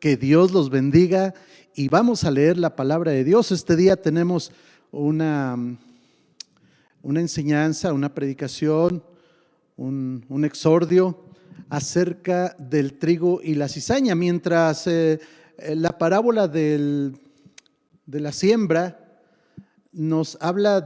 Que Dios los bendiga y vamos a leer la palabra de Dios. Este día tenemos una enseñanza, una predicación, un exordio acerca del trigo y la cizaña. Mientras la parábola de la siembra nos habla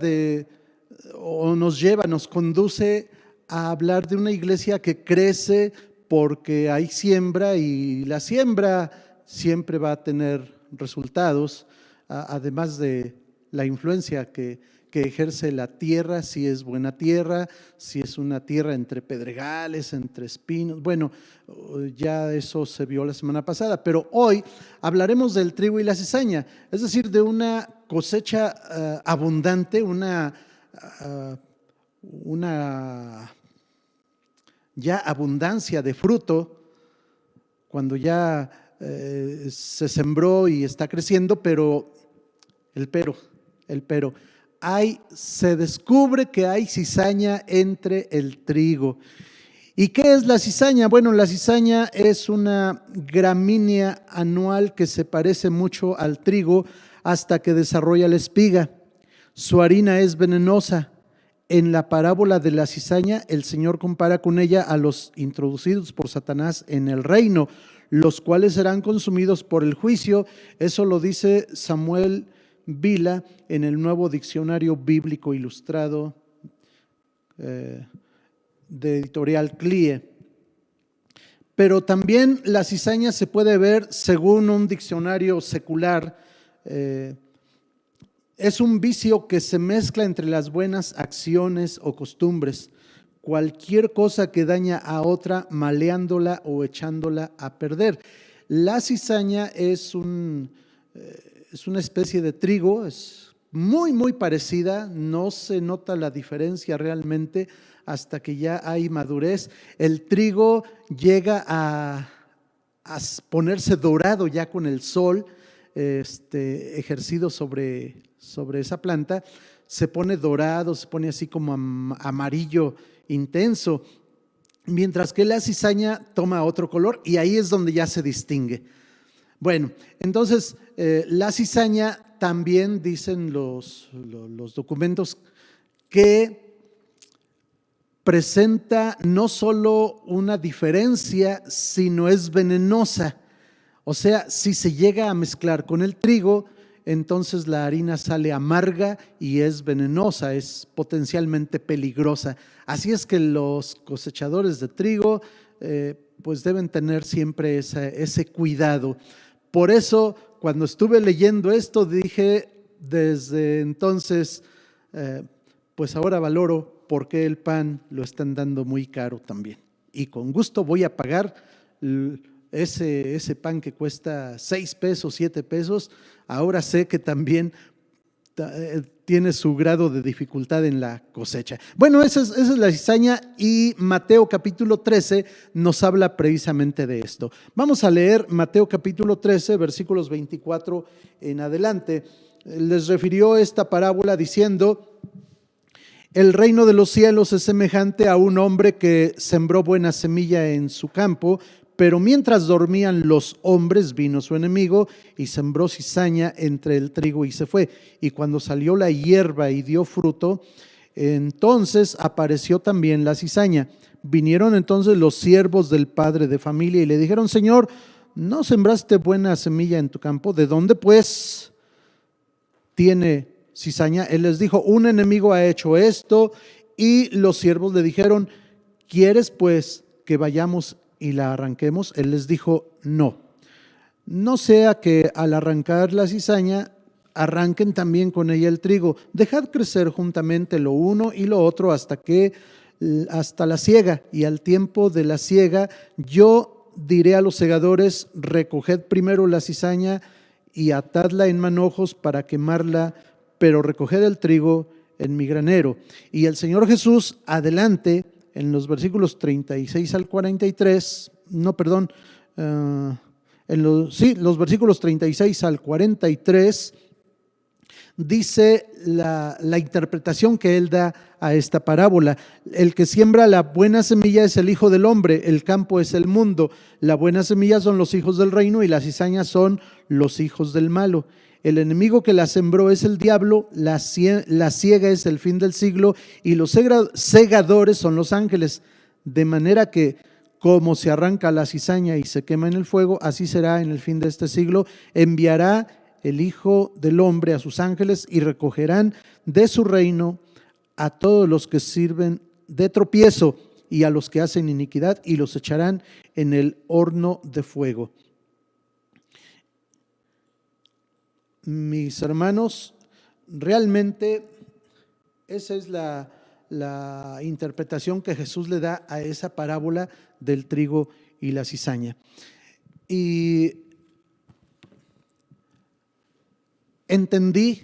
nos conduce a hablar de una iglesia que crece porque hay siembra y la siembra siempre va a tener resultados, además de la influencia que ejerce la tierra, si es buena tierra, si es una tierra entre pedregales, entre espinos. Bueno, ya eso se vio la semana pasada, pero hoy hablaremos del trigo y la cizaña, es decir, de una cosecha abundante, una ya abundancia de fruto, cuando ya se sembró y está creciendo, pero se descubre que hay cizaña entre el trigo. ¿Y qué es la cizaña? Bueno, la cizaña es una gramínea anual que se parece mucho al trigo hasta que desarrolla la espiga. Su harina es venenosa. En la parábola de la cizaña, el Señor compara con ella a los introducidos por Satanás en el reino, los cuales serán consumidos por el juicio. Eso lo dice Samuel Vila en el Nuevo Diccionario Bíblico Ilustrado de Editorial CLIE. Pero también la cizaña se puede ver según un diccionario secular. Es un vicio que se mezcla entre las buenas acciones o costumbres, cualquier cosa que daña a otra maleándola o echándola a perder. La cizaña es una especie de trigo, es muy parecida, no se nota la diferencia realmente hasta que ya hay madurez. El trigo llega a ponerse dorado ya con el sol ejercido sobre esa planta, se pone dorado, se pone así como amarillo intenso, mientras que la cizaña toma otro color y ahí es donde ya se distingue. Bueno, entonces la cizaña también dicen los documentos que presenta no solo una diferencia, sino es venenosa. O sea, si se llega a mezclar con el trigo, entonces la harina sale amarga y es venenosa, es potencialmente peligrosa. Así es que los cosechadores de trigo pues deben tener siempre ese cuidado. Por eso, cuando estuve leyendo esto, dije desde entonces, pues ahora valoro por qué el pan lo están dando muy caro también. Y con gusto voy a pagar ese pan que cuesta 6 pesos, 7 pesos, ahora sé que también tiene su grado de dificultad en la cosecha. Bueno, esa es la cizaña y Mateo capítulo 13 nos habla precisamente de esto. Vamos a leer Mateo capítulo 13, versículos 24 en adelante. Les refirió esta parábola diciendo: el reino de los cielos es semejante a un hombre que sembró buena semilla en su campo, pero mientras dormían los hombres, vino su enemigo y sembró cizaña entre el trigo y se fue. Y cuando salió la hierba y dio fruto, entonces apareció también la cizaña. Vinieron entonces los siervos del padre de familia y le dijeron: Señor, ¿no sembraste buena semilla en tu campo? ¿De dónde pues tiene cizaña? Él les dijo: un enemigo ha hecho esto. Y los siervos le dijeron: ¿quieres pues que vayamos y la arranquemos? Él les dijo: no sea que al arrancar la cizaña arranquen también con ella el trigo. Dejad crecer juntamente lo uno y lo otro hasta la siega, y al tiempo de la siega yo diré a los segadores: recoged primero la cizaña y atadla en manojos para quemarla, pero recoged el trigo en mi granero. Y el Señor Jesús, adelante, en los versículos 36 al 43, los versículos 36 al 43, Dice la interpretación que él da a esta parábola: el que siembra la buena semilla es el Hijo del Hombre, el campo es el mundo, la buena semilla son los hijos del reino y las cizañas son los hijos del malo. El enemigo que la sembró es el diablo, la siega es el fin del siglo y los segadores son los ángeles. De manera que como se arranca la cizaña y se quema en el fuego, así será en el fin de este siglo. Enviará el Hijo del Hombre a sus ángeles y recogerán de su reino a todos los que sirven de tropiezo y a los que hacen iniquidad, y los echarán en el horno de fuego. Mis hermanos, realmente esa es la interpretación que Jesús le da a esa parábola del trigo y la cizaña. Y entendí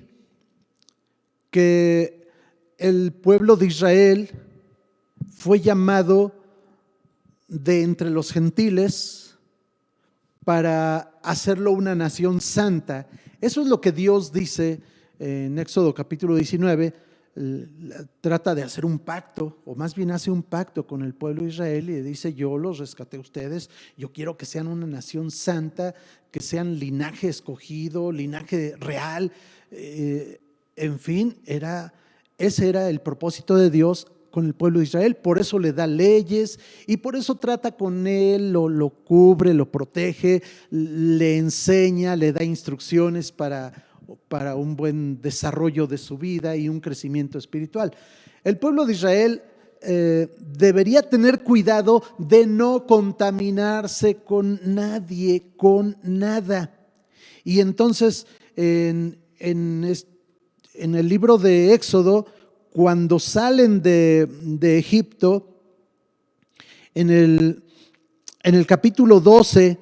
que el pueblo de Israel fue llamado de entre los gentiles para hacerlo una nación santa. Eso es lo que Dios dice en Éxodo capítulo 19. Trata de hacer un pacto, o más bien hace un pacto con el pueblo de Israel y le dice: yo los rescaté a ustedes, yo quiero que sean una nación santa, que sean linaje escogido, linaje real. En fin, ese era el propósito de Dios con el pueblo de Israel. Por eso le da leyes y por eso trata con él, lo cubre, lo protege, le enseña, le da instrucciones para un buen desarrollo de su vida y un crecimiento espiritual. El pueblo de Israel debería tener cuidado de no contaminarse con nadie, con nada. Y entonces en el libro de Éxodo, cuando salen de Egipto, en el capítulo 12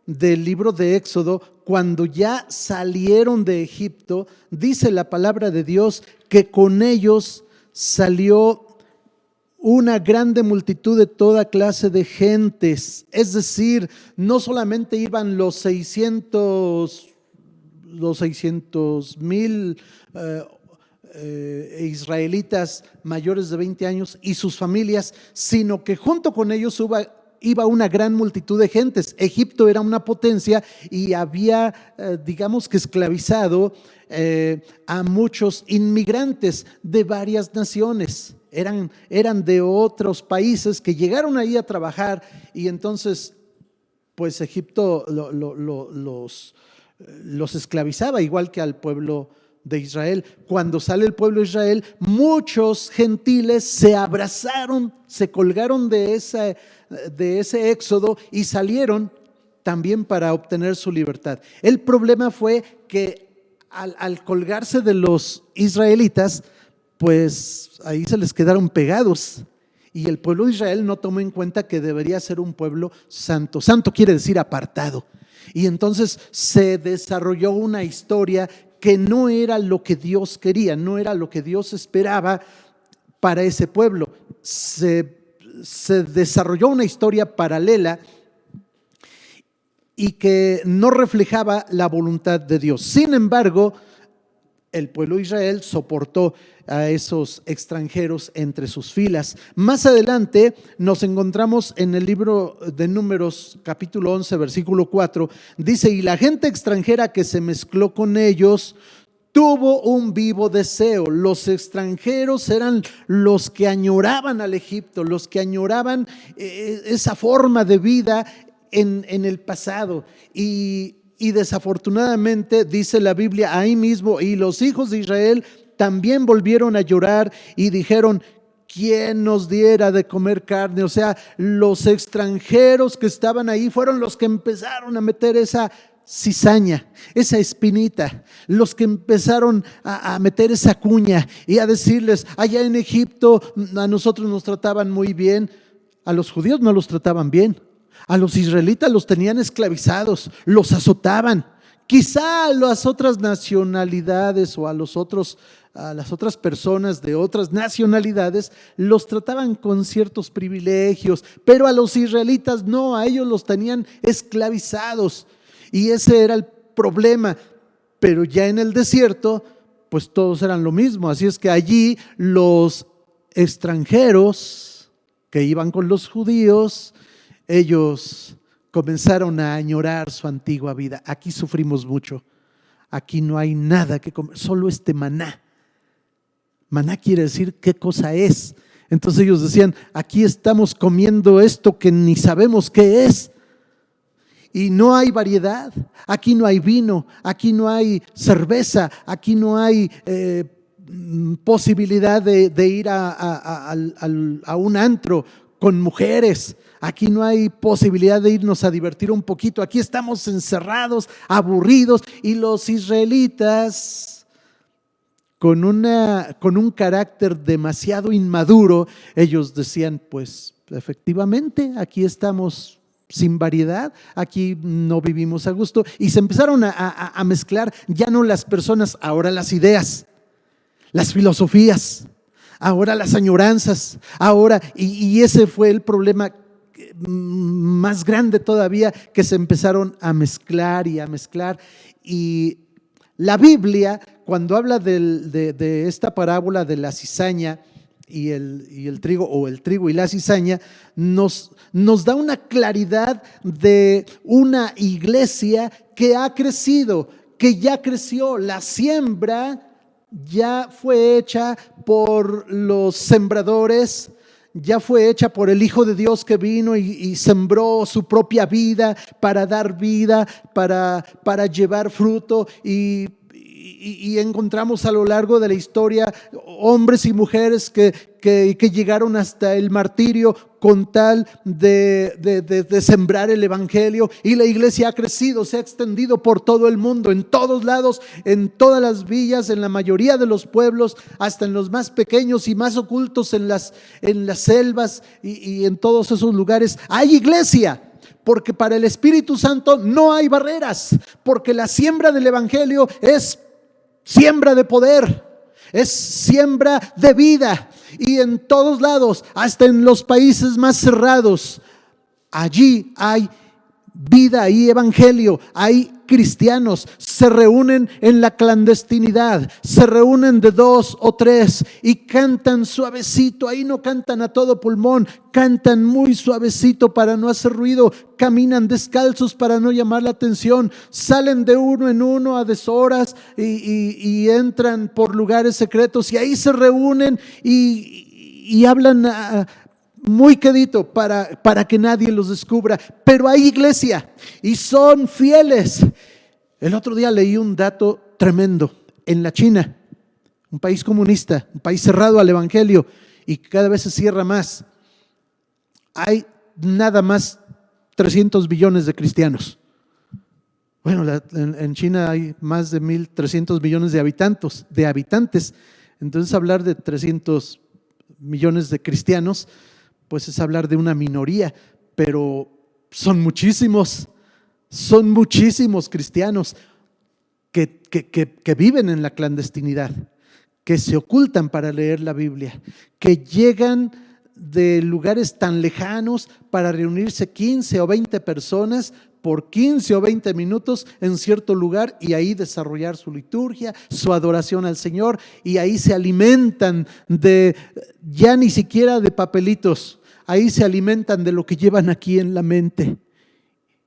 del libro de Éxodo, cuando ya salieron de Egipto, dice la palabra de Dios que con ellos salió una grande multitud de toda clase de gentes. Es decir, no solamente iban los 600,000 israelitas mayores de 20 años y sus familias, sino que junto con ellos iba una gran multitud de gentes. Egipto era una potencia y había, digamos que esclavizado a muchos inmigrantes de varias naciones. Eran de otros países que llegaron ahí a trabajar, y entonces pues Egipto los esclavizaba, igual que al pueblo de Israel. Cuando sale el pueblo de Israel, muchos gentiles se abrazaron, se colgaron de ese éxodo y salieron también para obtener su libertad. El problema fue que al colgarse de los israelitas, pues ahí se les quedaron pegados, y el pueblo de Israel no tomó en cuenta que debería ser un pueblo santo. Santo quiere decir apartado. Y entonces se desarrolló una historia que no era lo que Dios quería, no era lo que Dios esperaba para ese pueblo. Se desarrolló una historia paralela y que no reflejaba la voluntad de Dios. Sin embargo, el pueblo de Israel soportó a esos extranjeros entre sus filas. Más adelante nos encontramos en el libro de Números, capítulo 11, versículo 4. Dice: y la gente extranjera que se mezcló con ellos tuvo un vivo deseo. Los extranjeros eran los que añoraban al Egipto, los que añoraban esa forma de vida en el pasado. Y desafortunadamente, dice la Biblia ahí mismo, y los hijos de Israel también volvieron a llorar y dijeron: ¿quién nos diera de comer carne? O sea, los extranjeros que estaban ahí fueron los que empezaron a meter esa cizaña, esa espinita, los que empezaron a meter esa cuña y a decirles: allá en Egipto a nosotros nos trataban muy bien. A los judíos no los trataban bien. A los israelitas los tenían esclavizados, los azotaban. Quizá a las otras nacionalidades o a las otras personas de otras nacionalidades los trataban con ciertos privilegios, pero a los israelitas no, a ellos los tenían esclavizados. Y ese era el problema. Pero ya en el desierto, pues todos eran lo mismo. Así es que allí los extranjeros que iban con los judíos, ellos comenzaron a añorar su antigua vida. Aquí sufrimos mucho. Aquí no hay nada que comer, solo este maná. Maná quiere decir qué cosa es. Entonces ellos decían, aquí estamos comiendo esto que ni sabemos qué es. Y no hay variedad, aquí no hay vino, aquí no hay cerveza, aquí no hay posibilidad de ir a un antro con mujeres. Aquí no hay posibilidad de irnos a divertir un poquito. Aquí estamos encerrados, aburridos. Y los israelitas, con un carácter demasiado inmaduro, ellos decían, pues efectivamente, aquí estamos sin variedad, aquí no vivimos a gusto. Y se empezaron a mezclar ya no las personas, ahora las ideas, las filosofías, ahora las añoranzas, ahora, y ese fue el problema más grande todavía, que se empezaron a mezclar y a mezclar. Y la Biblia, cuando habla de esta parábola de la cizaña y el trigo, o el trigo y la cizaña, nos da una claridad de una iglesia que ha crecido, que ya creció. La siembra ya fue hecha por los sembradores, ya fue hecha por el Hijo de Dios que vino y sembró su propia vida para dar vida, para llevar fruto. Y encontramos a lo largo de la historia hombres y mujeres que llegaron hasta el martirio con tal de sembrar el evangelio. Y la iglesia ha crecido, se ha extendido por todo el mundo, en todos lados, en todas las villas, en la mayoría de los pueblos, hasta en los más pequeños y más ocultos, en las selvas y en todos esos lugares hay iglesia. Porque para el Espíritu Santo no hay barreras, porque la siembra del evangelio es siembra de poder, es siembra de vida. Y en todos lados, hasta en los países más cerrados, allí hay vida, hay evangelio, hay cristianos. Se reúnen en la clandestinidad, se reúnen de 2 o 3 y cantan suavecito. Ahí no cantan a todo pulmón, cantan muy suavecito para no hacer ruido, caminan descalzos para no llamar la atención, salen de uno en uno a deshoras y entran por lugares secretos, y ahí se reúnen y hablan muy quedito para que nadie los descubra. Pero hay iglesia y son fieles. El otro día leí un dato tremendo. En la China, un país comunista, un país cerrado al evangelio y cada vez se cierra más, hay nada más 300 billones de cristianos. Bueno, en China hay más de 1.300 millones de habitantes. Entonces hablar de 300 millones de cristianos, pues es hablar de una minoría, pero son muchísimos cristianos que viven en la clandestinidad, que se ocultan para leer la Biblia, que llegan de lugares tan lejanos para reunirse 15 o 20 personas por 15 o 20 minutos en cierto lugar y ahí desarrollar su liturgia, su adoración al Señor, y ahí se alimentan ya ni siquiera de papelitos, ahí se alimentan de lo que llevan aquí en la mente.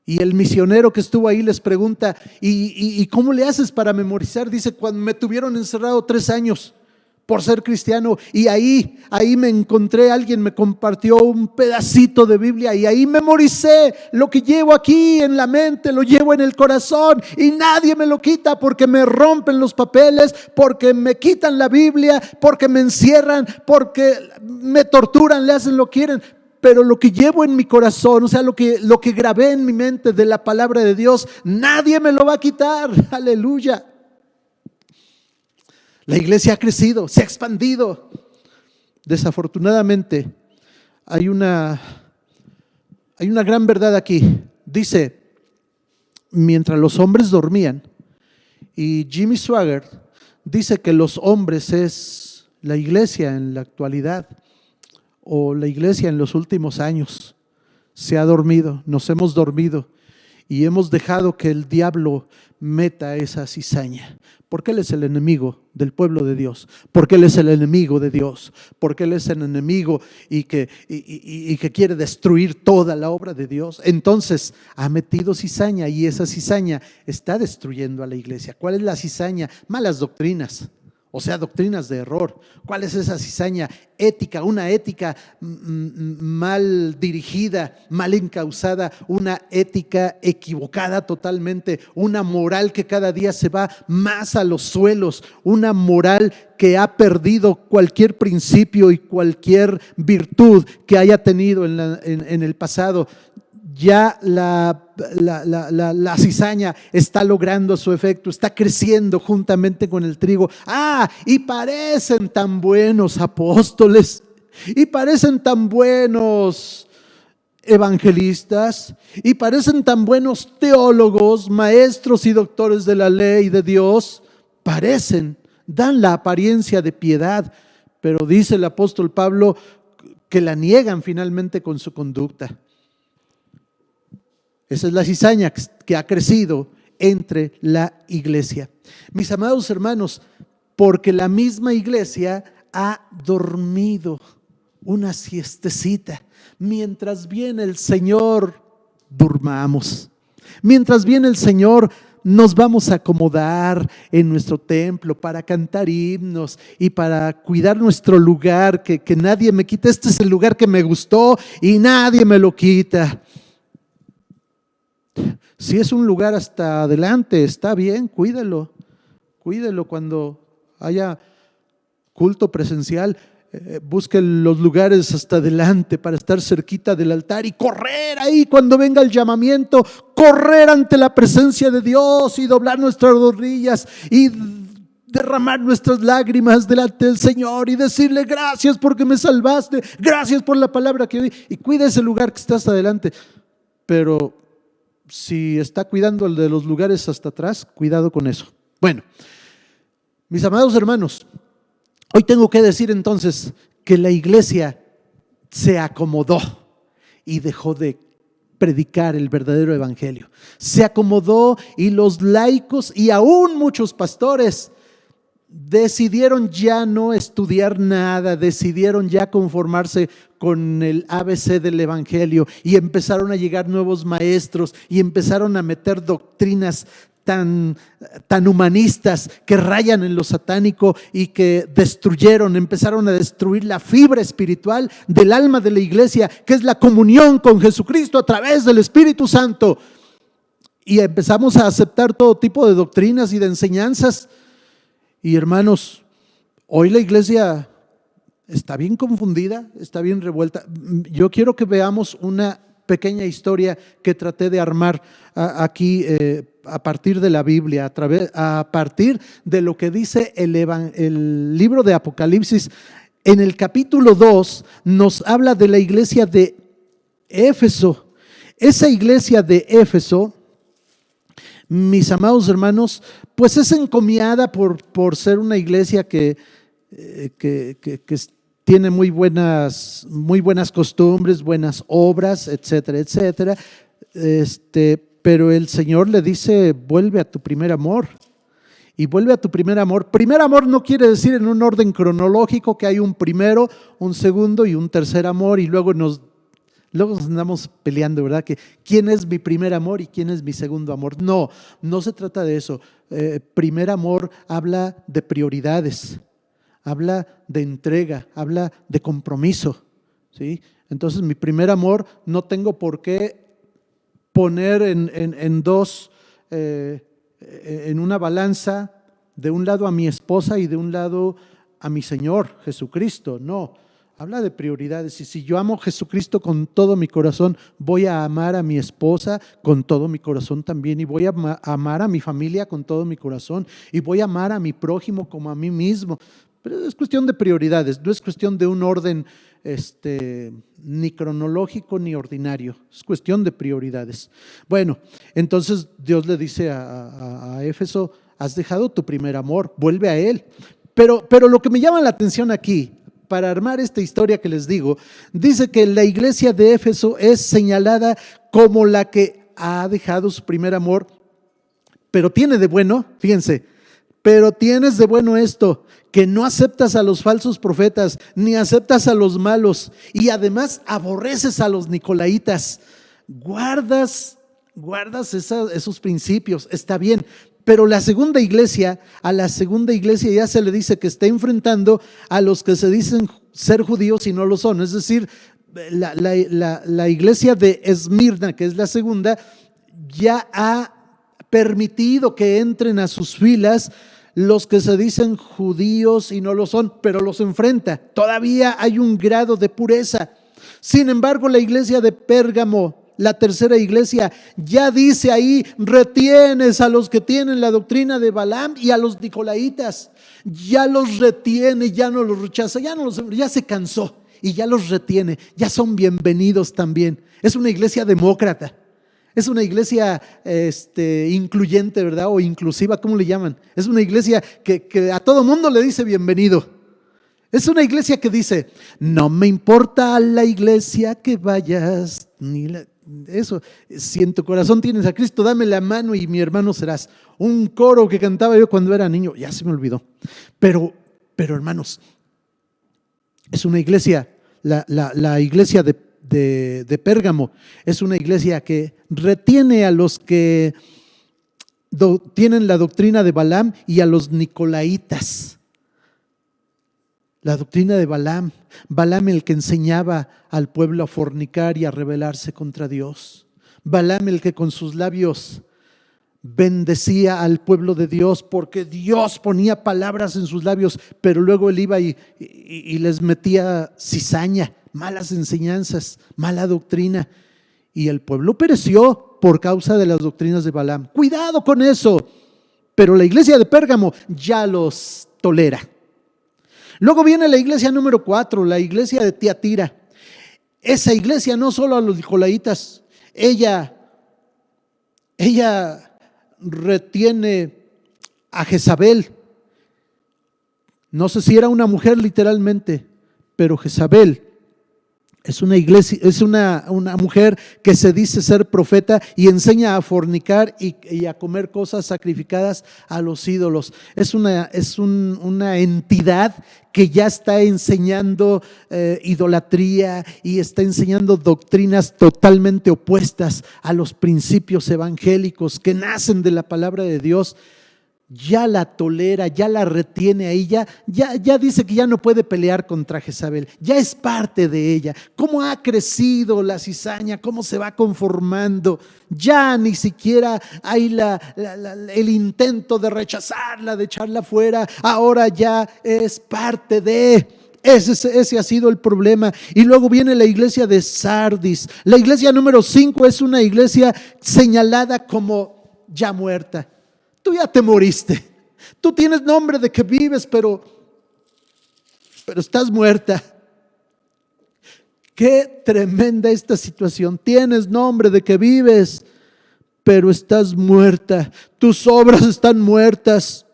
Y el misionero que estuvo ahí les pregunta, ¿y cómo le haces para memorizar? Dice, cuando me tuvieron encerrado 3 años por ser cristiano, y ahí me encontré, alguien me compartió un pedacito de Biblia y ahí memoricé lo que llevo aquí en la mente, lo llevo en el corazón y nadie me lo quita, porque me rompen los papeles, porque me quitan la Biblia, porque me encierran, porque me torturan, le hacen lo que quieren. Pero lo que llevo en mi corazón, o sea, lo que grabé en mi mente de la palabra de Dios, nadie me lo va a quitar. Aleluya. La iglesia ha crecido, se ha expandido. Desafortunadamente, hay una gran verdad aquí. Dice, mientras los hombres dormían, y Jimmy Swaggart dice que los hombres es la iglesia en la actualidad, o la iglesia en los últimos años, se ha dormido, nos hemos dormido. y hemos dejado que el diablo meta esa cizaña. Porque Él es el enemigo del pueblo de Dios, porque Él es el enemigo de Dios, porque Él es el enemigo y que quiere destruir toda la obra de Dios. Entonces ha metido cizaña y esa cizaña está destruyendo a la iglesia. ¿Cuál es la cizaña? Malas doctrinas. O sea, doctrinas de error. ¿Cuál es esa cizaña? Ética, una ética mal dirigida, mal encauzada, una ética equivocada totalmente, una moral que cada día se va más a los suelos, una moral que ha perdido cualquier principio y cualquier virtud que haya tenido en el pasado. Ya la cizaña está logrando su efecto, está creciendo juntamente con el trigo. Y parecen tan buenos apóstoles, y parecen tan buenos evangelistas, y parecen tan buenos teólogos, maestros y doctores de la ley de Dios. Parecen, dan la apariencia de piedad, pero dice el apóstol Pablo que la niegan finalmente con su conducta. Esa es la cizaña que ha crecido entre la iglesia. Mis amados hermanos, porque la misma iglesia ha dormido una siestecita. Mientras viene el Señor, durmamos. Mientras viene el Señor, nos vamos a acomodar en nuestro templo para cantar himnos y para cuidar nuestro lugar, que nadie me quite. Este es el lugar que me gustó y nadie me lo quita. Si es un lugar hasta adelante, está bien, cuídelo cuando haya culto presencial. Busque los lugares hasta adelante para estar cerquita del altar y correr ahí cuando venga el llamamiento, correr ante la presencia de Dios y doblar nuestras rodillas y derramar nuestras lágrimas delante del Señor y decirle: gracias porque me salvaste, gracias por la palabra que oí. Y cuida ese lugar que está hasta adelante. Pero si está cuidando el de los lugares hasta atrás, cuidado con eso. Bueno, mis amados hermanos, hoy tengo que decir entonces que la iglesia se acomodó y dejó de predicar el verdadero evangelio. Se acomodó y los laicos y aún muchos pastores decidieron ya no estudiar nada, decidieron ya conformarse con el ABC del evangelio y empezaron a llegar nuevos maestros y empezaron a meter doctrinas tan humanistas que rayan en lo satánico y que empezaron a destruir la fibra espiritual del alma de la iglesia, que es la comunión con Jesucristo a través del Espíritu Santo. Y empezamos a aceptar todo tipo de doctrinas y de enseñanzas. Y hermanos, hoy la iglesia está bien confundida, está bien revuelta. Yo quiero que veamos una pequeña historia que traté de armar aquí a partir de la Biblia, a partir de lo que dice el libro de Apocalipsis. En el capítulo 2 nos habla de la iglesia de Éfeso. Esa iglesia de Éfeso, mis amados hermanos, pues es encomiada por ser una iglesia que tiene muy buenas costumbres, buenas obras, etcétera, etcétera. Pero el Señor le dice: vuelve a tu primer amor. Y vuelve a tu primer amor. Primer amor no quiere decir en un orden cronológico que hay un primero, un segundo y un tercer amor, y luego nos andamos peleando, ¿verdad? Que quién es mi primer amor y quién es mi segundo amor. No se trata de eso. Primer amor habla de prioridades, habla de entrega, habla de compromiso, ¿sí? Entonces, mi primer amor no tengo por qué poner en una balanza, de un lado a mi esposa y de un lado a mi Señor Jesucristo. No. Habla de prioridades, y si yo amo a Jesucristo con todo mi corazón, voy a amar a mi esposa con todo mi corazón también, y voy a amar a mi familia con todo mi corazón, y voy a amar a mi prójimo como a mí mismo. Pero es cuestión de prioridades, no es cuestión de un orden ni cronológico ni ordinario, es cuestión de prioridades. Bueno, entonces Dios le dice a Éfeso: has dejado tu primer amor, vuelve a él. Pero lo que me llama la atención aquí, para armar esta historia que les digo, dice que la iglesia de Éfeso es señalada como la que ha dejado su primer amor, pero tiene de bueno, fíjense, pero tienes de bueno esto, que no aceptas a los falsos profetas, ni aceptas a los malos, y además aborreces a los nicolaitas. Guardas esos principios, está bien, pero a la segunda iglesia ya se le dice que está enfrentando a los que se dicen ser judíos y no lo son. Es decir, la iglesia de Esmirna, que es la segunda, ya ha permitido que entren a sus filas los que se dicen judíos y no lo son, pero los enfrenta. Todavía hay un grado de pureza. Sin embargo, la iglesia de Pérgamo, la tercera iglesia, ya dice ahí: retienes a los que tienen la doctrina de Balaam y a los nicolaitas. Ya los retiene, ya no los rechaza, ya se cansó y ya los retiene, ya son bienvenidos también. Es una iglesia demócrata. Es una iglesia incluyente, ¿verdad? O inclusiva, ¿cómo le llaman? Es una iglesia que a todo mundo le dice bienvenido. Es una iglesia que dice: no me importa a la iglesia que vayas, eso, si en tu corazón tienes a Cristo, dame la mano y mi hermano serás. Un coro que cantaba yo cuando era niño, ya se me olvidó. Pero hermanos, es una iglesia, la iglesia de Pérgamo es una iglesia que retiene a los que tienen la doctrina de Balaam y a los nicolaitas. La doctrina de Balaam, el que enseñaba al pueblo a fornicar y a rebelarse contra Dios. Balaam, el que con sus labios bendecía al pueblo de Dios, porque Dios ponía palabras en sus labios, pero luego él iba y les metía cizaña, malas enseñanzas, mala doctrina, y el pueblo pereció por causa de las doctrinas de Balaam. Cuidado con eso. Pero la iglesia de Pérgamo ya los tolera. Luego viene la iglesia número 4, la iglesia de Tiatira. Esa iglesia no solo a los nicolaitas, ella retiene a Jezabel. No sé si era una mujer literalmente, pero Jezabel es una iglesia, es una mujer que se dice ser profeta y enseña a fornicar y a comer cosas sacrificadas a los ídolos. Es una entidad que ya está enseñando idolatría y está enseñando doctrinas totalmente opuestas a los principios evangélicos que nacen de la palabra de Dios. Ya la tolera, ya la retiene ahí, ya dice que ya no puede pelear contra Jezabel, ya es parte de ella. Cómo ha crecido la cizaña, cómo se va conformando, ya ni siquiera hay el intento de rechazarla, de echarla fuera, ahora ya es parte de. Ese ha sido el problema. Y luego viene la iglesia de Sardis. La iglesia número 5 es una iglesia señalada como ya muerta. Tú ya te moriste, tú tienes nombre de que vives, pero estás muerta. Qué tremenda esta situación. Tienes nombre de que vives, pero estás muerta. Tus obras están muertas.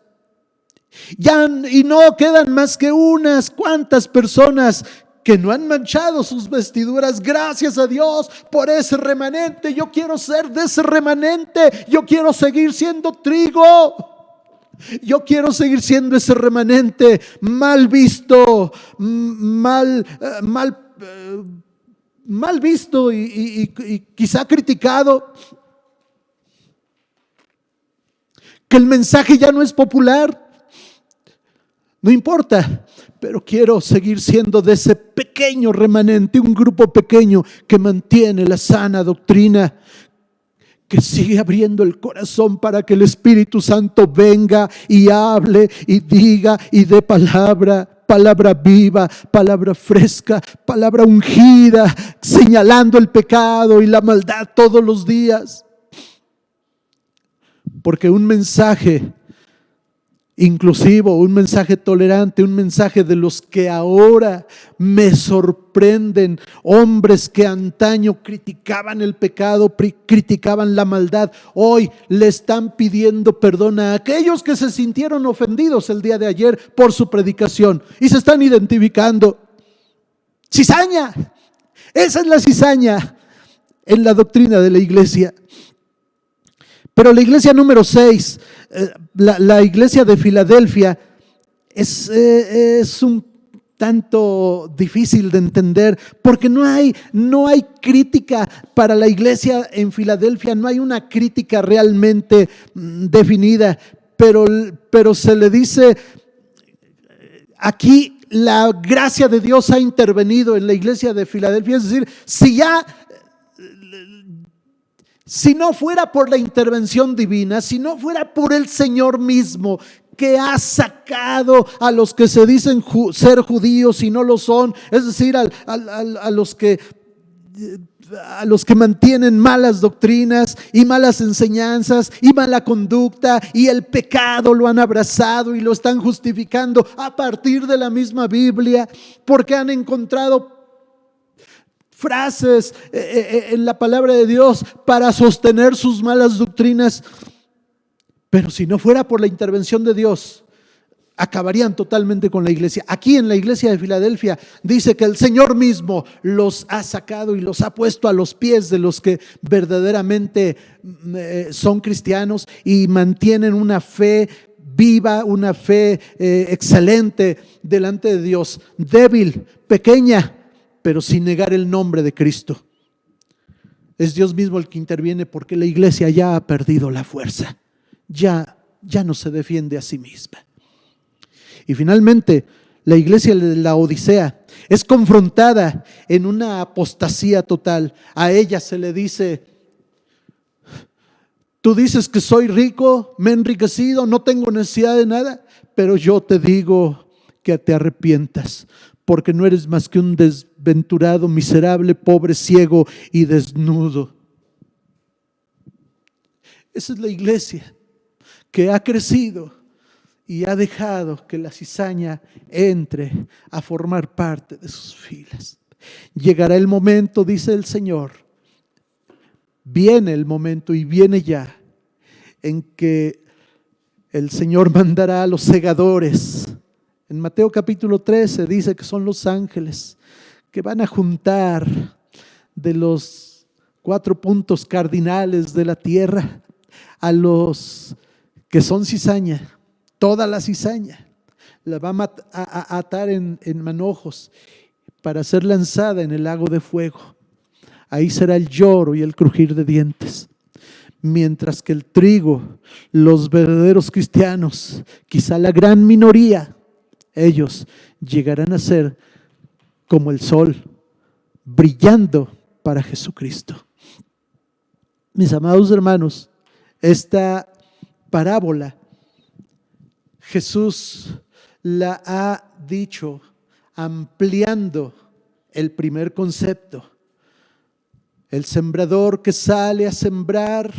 Y no quedan más que unas cuantas personas que no han manchado sus vestiduras. Gracias a Dios por ese remanente. Yo quiero ser de ese remanente. Yo quiero seguir siendo trigo. Yo quiero seguir siendo ese remanente mal visto, mal visto y quizá criticado. Que el mensaje ya no es popular. No importa, pero quiero seguir siendo de ese pequeño remanente, un grupo pequeño que mantiene la sana doctrina, que sigue abriendo el corazón para que el Espíritu Santo venga y hable y diga y dé palabra viva, palabra fresca, palabra ungida, señalando el pecado y la maldad todos los días. Porque un mensaje inclusivo, un mensaje tolerante, un mensaje de los que ahora me sorprenden, hombres que antaño criticaban el pecado, criticaban la maldad, hoy le están pidiendo perdón a aquellos que se sintieron ofendidos el día de ayer por su predicación y se están identificando. Cizaña, esa es la cizaña en la doctrina de la iglesia. Pero la iglesia número 6, la iglesia de Filadelfia, es un tanto difícil de entender, porque no hay crítica para la iglesia en Filadelfia, no hay una crítica realmente definida, pero se le dice aquí: la gracia de Dios ha intervenido en la iglesia de Filadelfia. Es decir, si no fuera por la intervención divina, si no fuera por el Señor mismo, que ha sacado a los que se dicen ser judíos y no lo son, es decir, a los que mantienen malas doctrinas y malas enseñanzas y mala conducta, y el pecado lo han abrazado y lo están justificando a partir de la misma Biblia, porque han encontrado frases en la palabra de Dios para sostener sus malas doctrinas. Pero si no fuera por la intervención de Dios, acabarían totalmente con la iglesia. Aquí en la iglesia de Filadelfia dice que el Señor mismo los ha sacado y los ha puesto a los pies de los que verdaderamente son cristianos y mantienen una fe viva, una fe excelente delante de Dios, débil, pequeña, pero sin negar el nombre de Cristo. Es Dios mismo el que interviene, porque la iglesia ya ha perdido la fuerza, ya no se defiende a sí misma. Y finalmente, la iglesia de la Odisea es confrontada en una apostasía total. A ella se le dice: tú dices que soy rico, me he enriquecido, no tengo necesidad de nada, pero yo te digo que te arrepientas, porque no eres más que un desventurado, miserable, pobre, ciego y desnudo. Esa es la iglesia que ha crecido y ha dejado que la cizaña entre a formar parte de sus filas. Llegará el momento, dice el Señor, viene el momento y viene ya, en que el Señor mandará a los segadores. En Mateo capítulo 13 dice que son los ángeles que van a juntar de los 4 puntos cardinales de la tierra a los que son cizaña, toda la cizaña, la van a atar en manojos para ser lanzada en el lago de fuego. Ahí será el lloro y el crujir de dientes. Mientras que el trigo, los verdaderos cristianos, quizá la gran minoría, ellos llegarán a ser como el sol, brillando para Jesucristo. Mis amados hermanos, esta parábola Jesús la ha dicho ampliando el primer concepto. El sembrador que sale a sembrar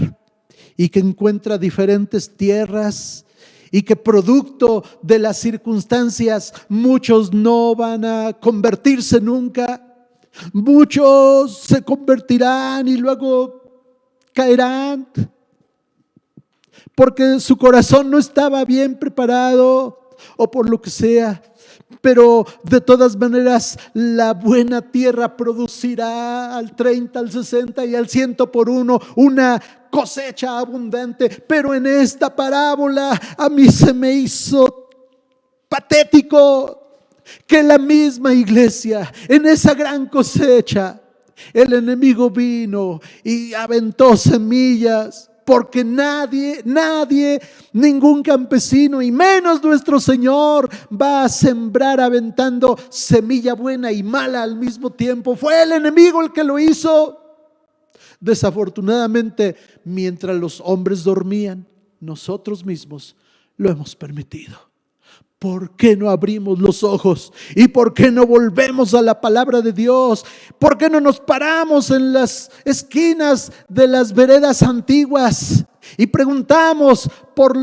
y que encuentra diferentes tierras, y que producto de las circunstancias muchos no van a convertirse nunca, muchos se convertirán y luego caerán, porque su corazón no estaba bien preparado o por lo que sea. Pero de todas maneras, la buena tierra producirá al 30, al 60 y al 100 por uno una cosecha abundante. Pero en esta parábola a mí se me hizo patético que la misma iglesia, en esa gran cosecha, el enemigo vino y aventó semillas. Porque nadie, ningún campesino y menos nuestro Señor va a sembrar aventando semilla buena y mala al mismo tiempo. Fue el enemigo el que lo hizo. Desafortunadamente, mientras los hombres dormían, nosotros mismos lo hemos permitido. ¿Por qué no abrimos los ojos? ¿Y por qué no volvemos a la palabra de Dios? ¿Por qué no nos paramos en las esquinas de las veredas antiguas y preguntamos por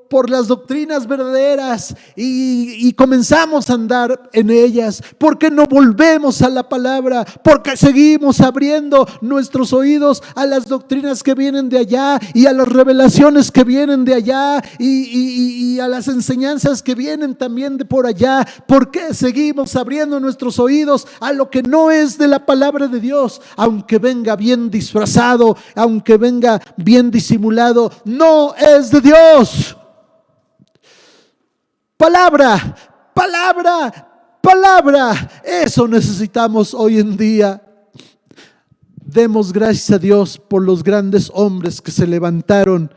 por las doctrinas verdaderas y comenzamos a andar en ellas? ¿Por qué no volvemos a la palabra? Porque seguimos abriendo nuestros oídos a las doctrinas que vienen de allá y a las revelaciones que vienen de allá y a las enseñanzas que vienen también de por allá. ¿Por qué seguimos abriendo nuestros oídos a lo que no es de la palabra de Dios? Aunque venga bien disfrazado, aunque venga bien disimulado, no es de Dios. Palabra, palabra, palabra. Eso necesitamos hoy en día. Demos gracias a Dios por los grandes hombres que se levantaron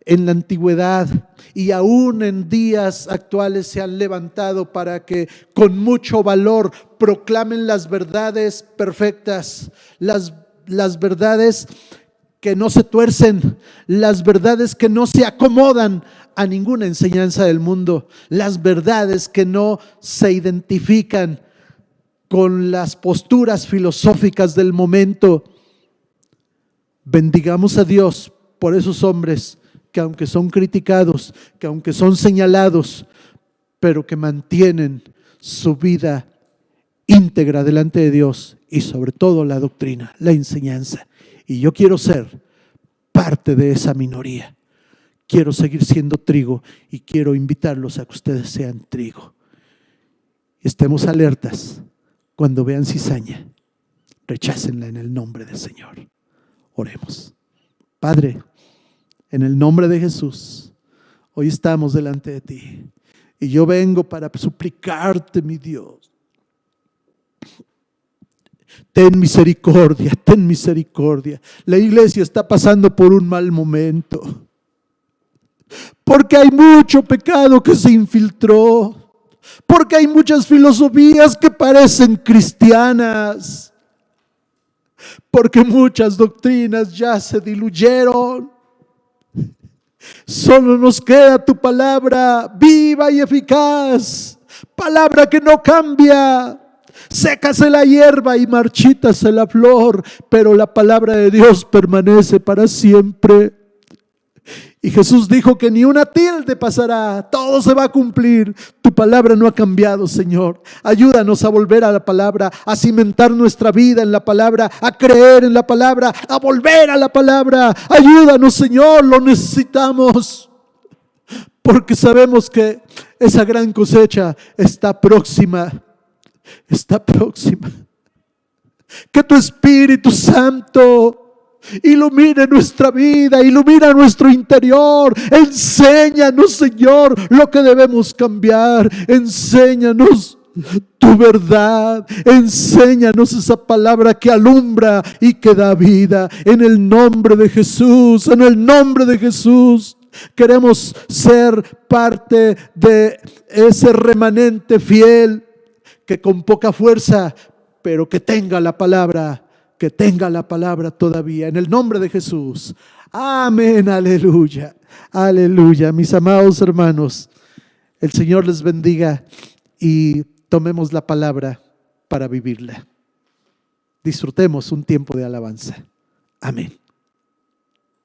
en la antigüedad y aún en días actuales se han levantado para que con mucho valor proclamen las verdades perfectas, las verdades que no se tuercen, las verdades que no se acomodan a ninguna enseñanza del mundo, las verdades que no se identifican con las posturas filosóficas del momento. Bendigamos a Dios por esos hombres que aunque son criticados, que aunque son señalados, pero que mantienen su vida íntegra delante de Dios y sobre todo la doctrina, la enseñanza. Y yo quiero ser parte de esa minoría. Quiero seguir siendo trigo y quiero invitarlos a que ustedes sean trigo. Estemos alertas cuando vean cizaña. Rechácenla en el nombre del Señor. Oremos. Padre, en el nombre de Jesús, hoy estamos delante de ti y yo vengo para suplicarte, mi Dios. Ten misericordia, ten misericordia. La iglesia está pasando por un mal momento. Porque hay mucho pecado que se infiltró. Porque hay muchas filosofías que parecen cristianas. Porque muchas doctrinas ya se diluyeron. Solo nos queda tu palabra viva y eficaz. Palabra que no cambia. Sécase la hierba y marchítase la flor, pero la palabra de Dios permanece para siempre. Y Jesús dijo que ni una tilde pasará, todo se va a cumplir. Tu palabra no ha cambiado, Señor. Ayúdanos a volver a la palabra, a cimentar nuestra vida en la palabra, a creer en la palabra, a volver a la palabra. Ayúdanos, Señor, lo necesitamos. Porque sabemos que esa gran cosecha está próxima. Está próxima. Que tu Espíritu Santo ilumine nuestra vida, ilumina nuestro interior. Enséñanos, Señor, lo que debemos cambiar. Enséñanos tu verdad. Enséñanos esa palabra que alumbra y que da vida. En el nombre de Jesús, en el nombre de Jesús. Queremos ser parte de ese remanente fiel que con poca fuerza, pero que tenga la palabra todavía, en el nombre de Jesús. Amén, aleluya, aleluya. Mis amados hermanos, el Señor les bendiga y tomemos la palabra para vivirla. Disfrutemos un tiempo de alabanza. Amén.